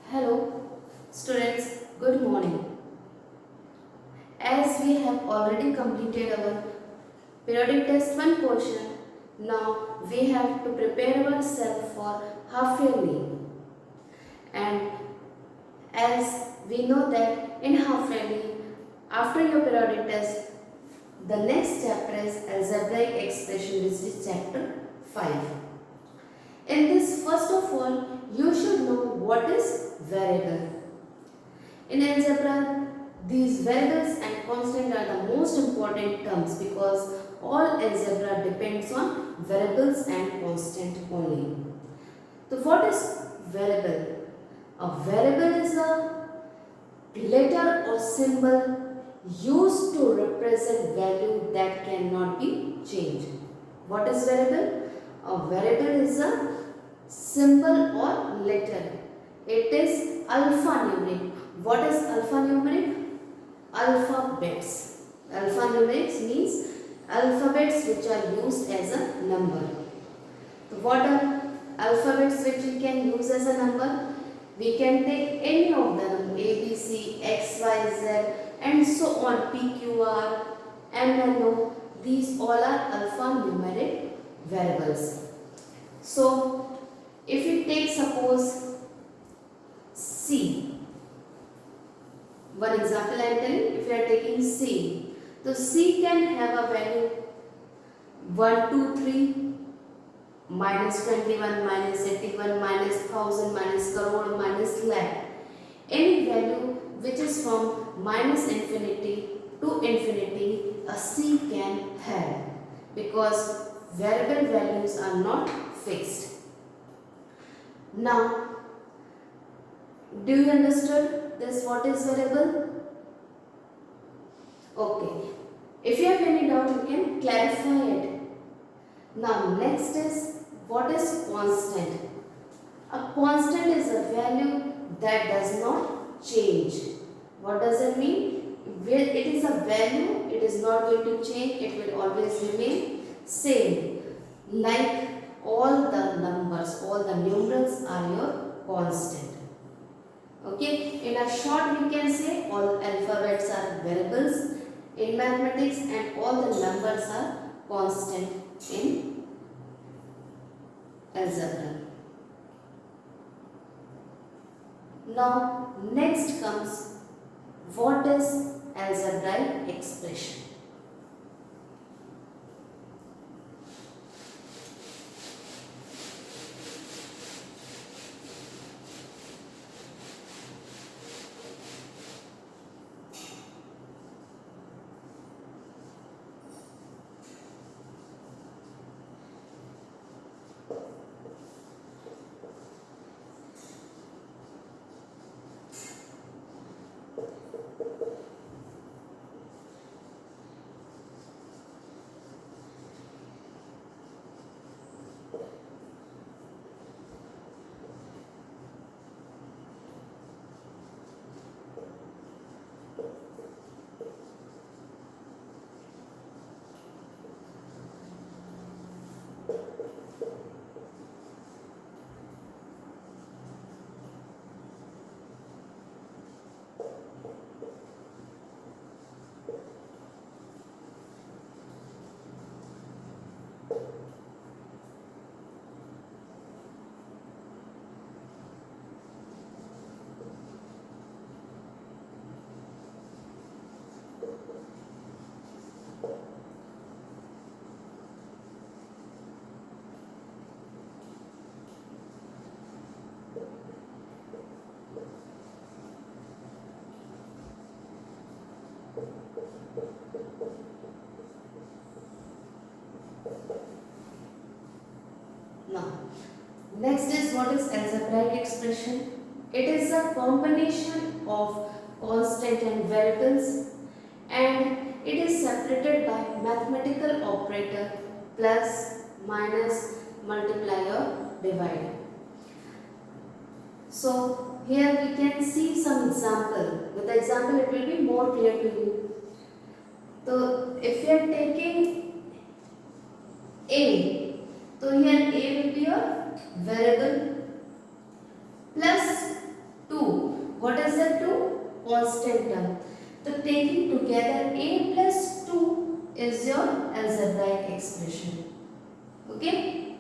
Hello, students, good morning. As we have already completed our periodic test 1 portion, now we have to prepare ourselves for half yearly. And as we know that in half yearly, after your periodic test, the next chapter is algebraic expression, which is chapter 5. In this, first of all, you should know what is variable. In algebra, these variables and constant are the most important terms because all algebra depends on variables and constant only. So what is variable? A variable is a letter or symbol used to represent value that cannot be changed. What is variable? A variable is a symbol or letter. It is alphanumeric. What is alphanumeric? Alphabets. Alphanumeric means alphabets which are used as a number. So what are alphabets which we can use as a number? We can take any of them, A, B, C, X, Y, Z and so on, P, Q, R, M, N, O. These all are alphanumeric variables. So if we take suppose C, one example I am telling, if you are taking C, so C can have a value 1, 2, 3, minus 21, minus 81, minus 1000, minus crore, minus lakh. Any value which is from minus infinity to infinity, a C can have because variable values are not fixed. Now, do you understood this? What is variable? Okay. If you have any doubt, you can clarify it. Now, next is what is constant? A constant is a value that does not change. What does it mean? It is a value, it is not going to change, it will always remain same. Like all the numbers, all the numerals are your constant. Okay, in a short we can say all alphabets are variables in mathematics and all the numbers are constant in algebra. Now next comes what is algebraic expression. Now, next is what is algebraic expression. It is a combination of constant and variables and it is separated by mathematical operator plus, minus, multiply or divide. So here we can see some example. With the example it will be more clear to you. So if you are taking A, so here A will be a variable plus 2 2. What is the 2? Constant term. So taking together a plus 2 is your algebraic expression. Okay.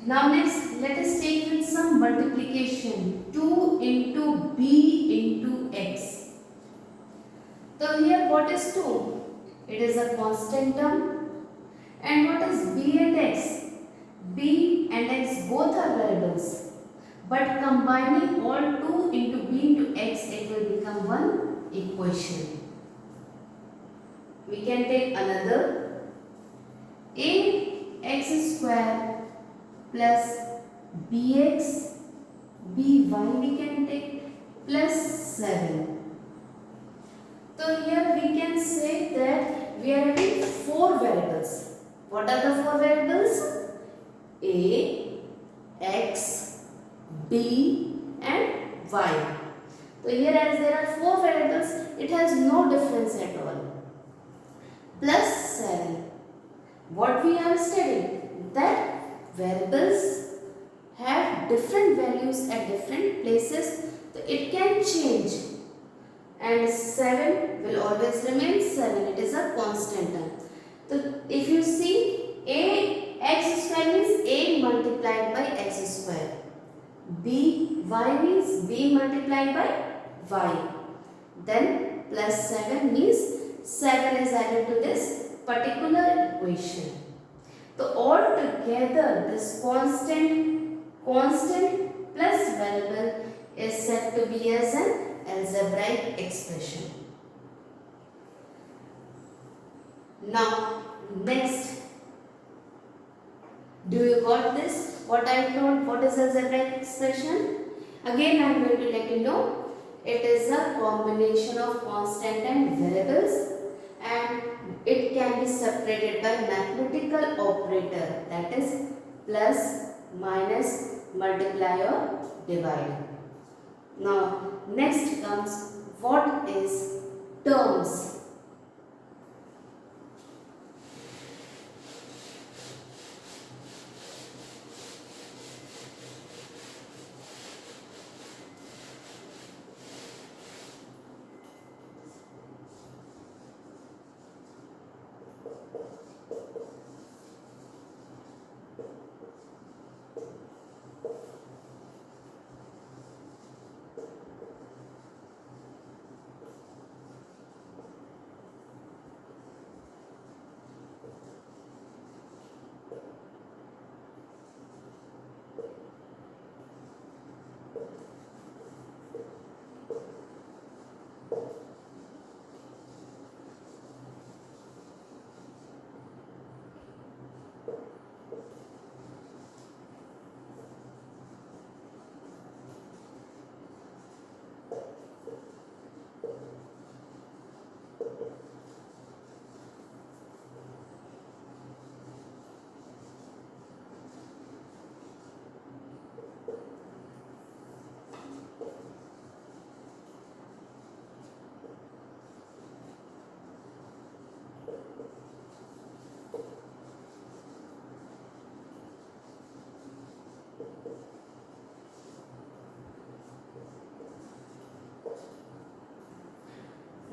Now next, let us take with some multiplication. 2 into b into x. So here what is 2? It is a constant term. And what is b and x? B and x both are variables. But combining all 2 into b into x, it will become one equation. We can take another. Ax square plus bx by we can take plus 7. So here we can say that we are having 4 variables. What are the 4 variables? A, x, b and y. So here as there are 4 variables, it has no difference at all. Plus 7. What we are studying? That variables have different values at different places, so it can change. And 7 will always remain 7. It is a constant term. So if you see, x square means a multiplied by x square. Y means b multiplied by y. Then plus 7 means 7 is added to this particular equation. So all together this constant plus variable is said to be as an algebraic expression. Now next, do you got this? What I told, what is algebraic expression? Again I am going to let you know. It is a combination of constant and variables, and it can be separated by mathematical operator, that is plus, minus, multiply or divide. Now next comes what is terms.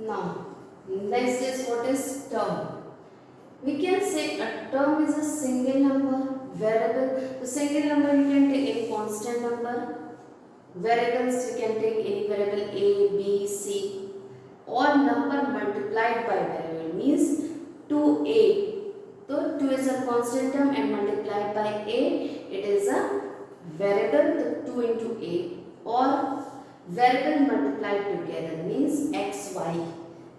Now, next is what is term. We can say a term is a single number, variable. The single number you can take any constant number. Variables you can take any variable a, b, c, or number multiplied by variable means 2a. So 2 is a constant term and multiplied by a, it is a variable, so 2 into a, or variable multiplied together means x, y.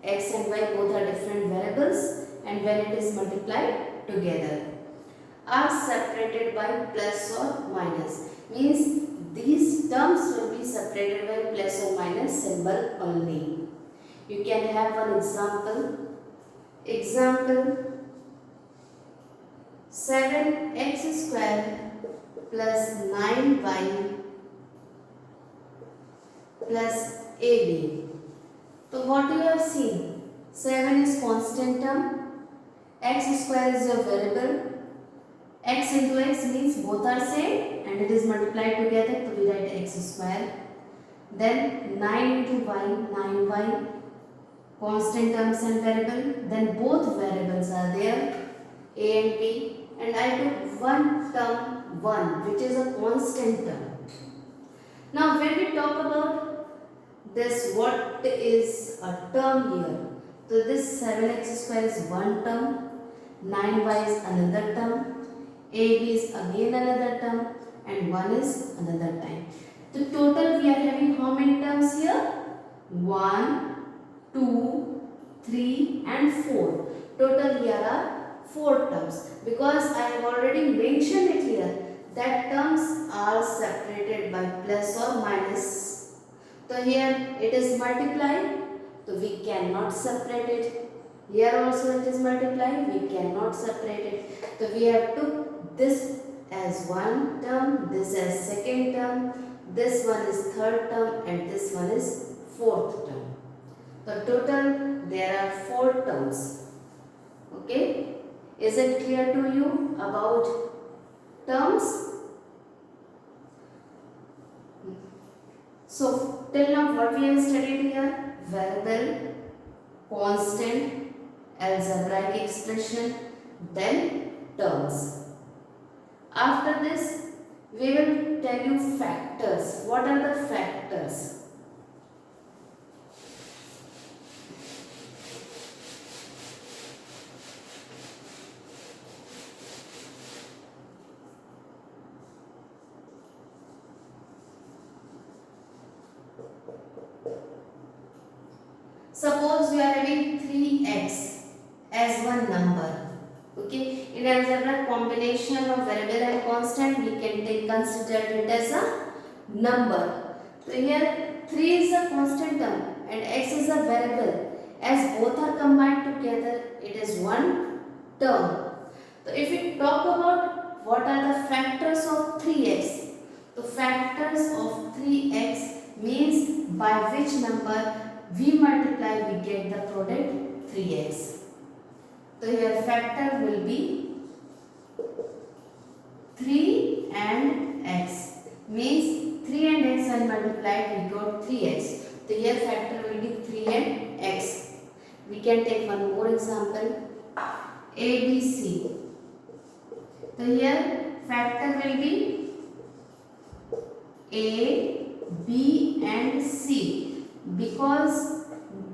X and y both are different variables, and when it is multiplied together are separated by plus or minus, means these terms will be separated by plus or minus symbol only. You can have one example. Example 7x square plus 9y plus ab. So what you have seen? 7 is constant term, x square is your variable, x into x means both are same and it is multiplied together, so we write x square. then 9 into y, 9y, constant terms and variable, then both variables are there, a and b, and I took one term 1 which is a constant term. Now when we talk about this, what is a term here? So this 7x square is one term, 9y is another term, ab is again another term, and 1 is another time. So total we are having how many terms here? 1, 2, 3 and 4. Total here are 4 terms, because I have already mentioned it here that terms are separated by plus or minus. So here it is multiplied, so we cannot separate it. Here also it is multiplied, we cannot separate it. So we have took this as one term, this as second term, this one is third term, and this one is fourth term. So total there are 4 terms. Okay, is it clear to you about terms? So till now what we have studied here? Variable, constant, algebraic expression, then terms. After this we will tell you factors. What are the factors? Suppose you are having 3x as one number. Okay, in algebra combination of variable and constant we can consider it as a number. So here 3 is a constant term and x is a variable. As both are combined together, it is one term. So if we talk about what are the factors of 3x, the factors of 3x means by which number we multiply, we get the product 3x. So your factor will be 3 and x, means 3 and x when multiplied we got 3x. So here factor will be 3 and x. We can take one more example, ABC. So here factor will be A, B and C, because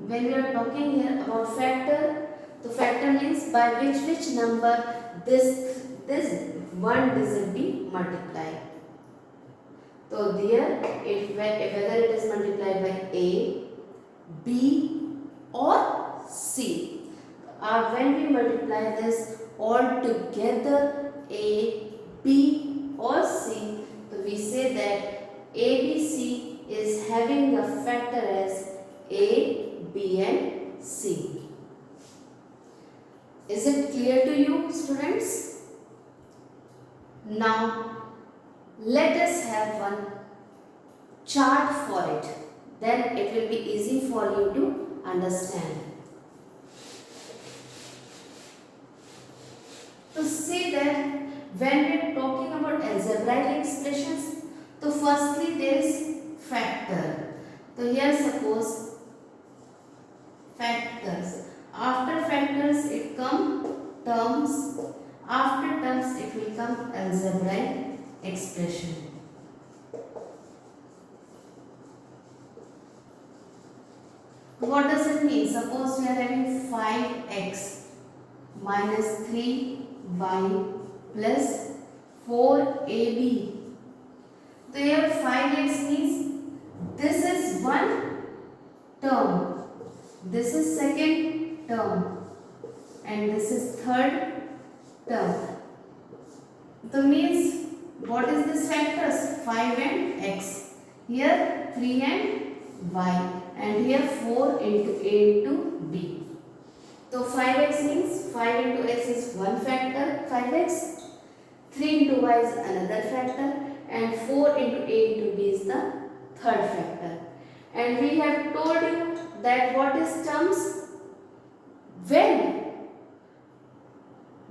when we are talking here about factor, the factor means by which number this one digit be multiplied. So there whether it is multiplied by A, B or C. When we multiply this all together A, B or C, so we say that ABC is having the factor as A, B and C. Is it clear to you, students? Now let us have one chart for it, then it will be easy for you to understand. To see that when we are talking about algebraic expressions, so firstly there is factor. So here suppose factors. After factors it come terms. After terms it will come algebraic expression. What does it mean? Suppose we are having 5x minus 3y plus 4ab. So here 5x means this is one term, this is second term and this is third term. So means what is this factors? 5 and x. Here 3 and y and here 4 into a into b. So 5x means 5 into x is one factor, 5x. 3 into y is another factor and 4 into a into b is the third factor. And we have told you that what is terms? When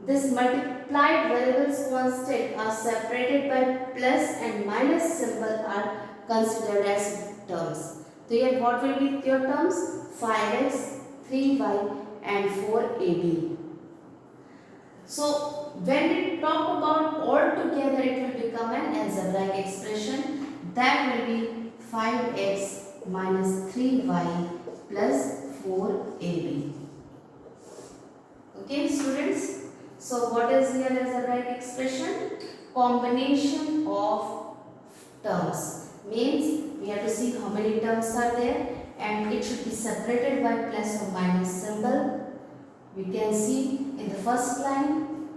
this multiplied variables constant are separated by plus and minus symbol are considered as terms. So here what will be your terms? 5x, 3y and 4ab. So when we talk about all together, it will become an algebraic expression. That will be 5x minus 3y plus 4ab. Okay students, so what is here algebraic expression? Combination of terms, means we have to see how many terms are there and it should be separated by plus or minus symbol. We can see in the first line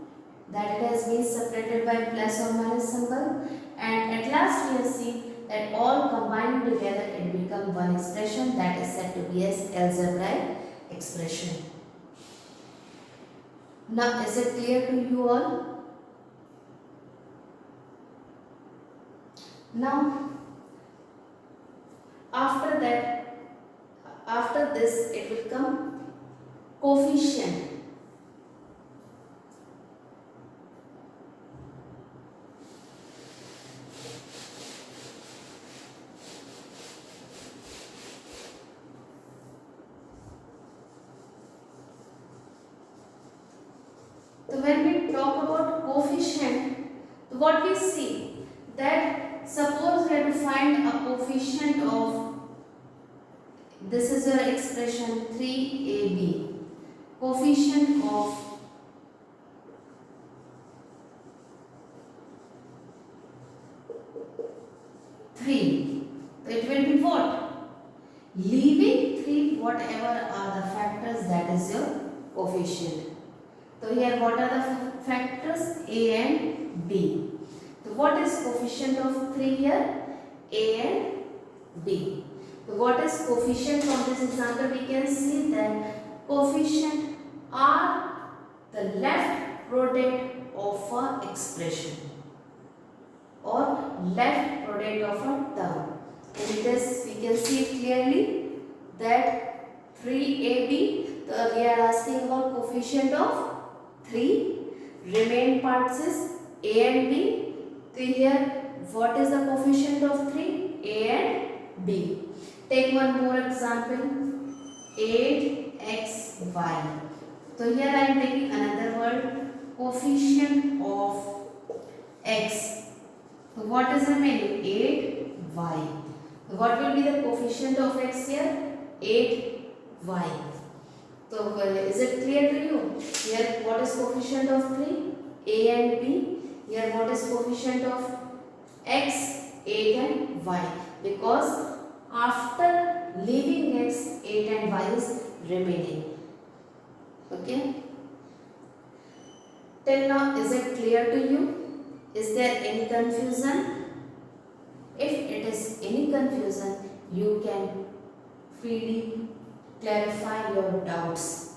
that it has been separated by plus or minus symbol, and at last we have seen that all combined together it become one expression that is said to be as algebraic expression. Now is it clear to you all? Now after this it will come coefficient. So when we talk about coefficient, what we see that suppose we have to find a coefficient of, this is your expression 3ab, coefficient of three. So it will be what? Leaving 3, whatever are the factors, that is your coefficient. So here what are the factors? A and B. So what is coefficient of 3 here? A and B. So what is coefficient from this example? We can see that coefficient are the left product of a expression or left product of a term. In this we can see it clearly that 3ab, so we are asking about coefficient of 3, remain parts is A and B. So here what is the coefficient of 3? A and B. Take one more example, 8xy. So here I am taking another word, coefficient of x. So what is remaining? 8y. So what will be the coefficient of x here? 8y. So is it clear to you? Here what is coefficient of 3? A and B. Here what is coefficient of x? 8 and y. Because after leaving x, 8 and y is remaining. Okay. Till now is it clear to you? Is there any confusion? If it is any confusion, you can freely clarify your doubts.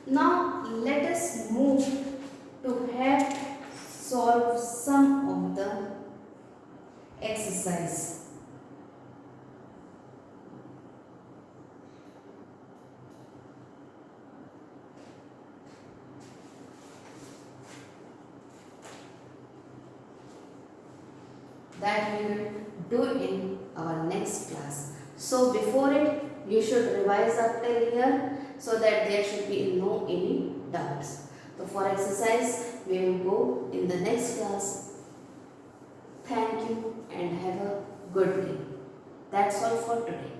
Now let us move to have solve some of the exercise. That we will do in our next class. So before it, you should revise up till here so that there should be no any doubts. So for exercise, we will go in the next class. Thank you and have a good day. That's all for today.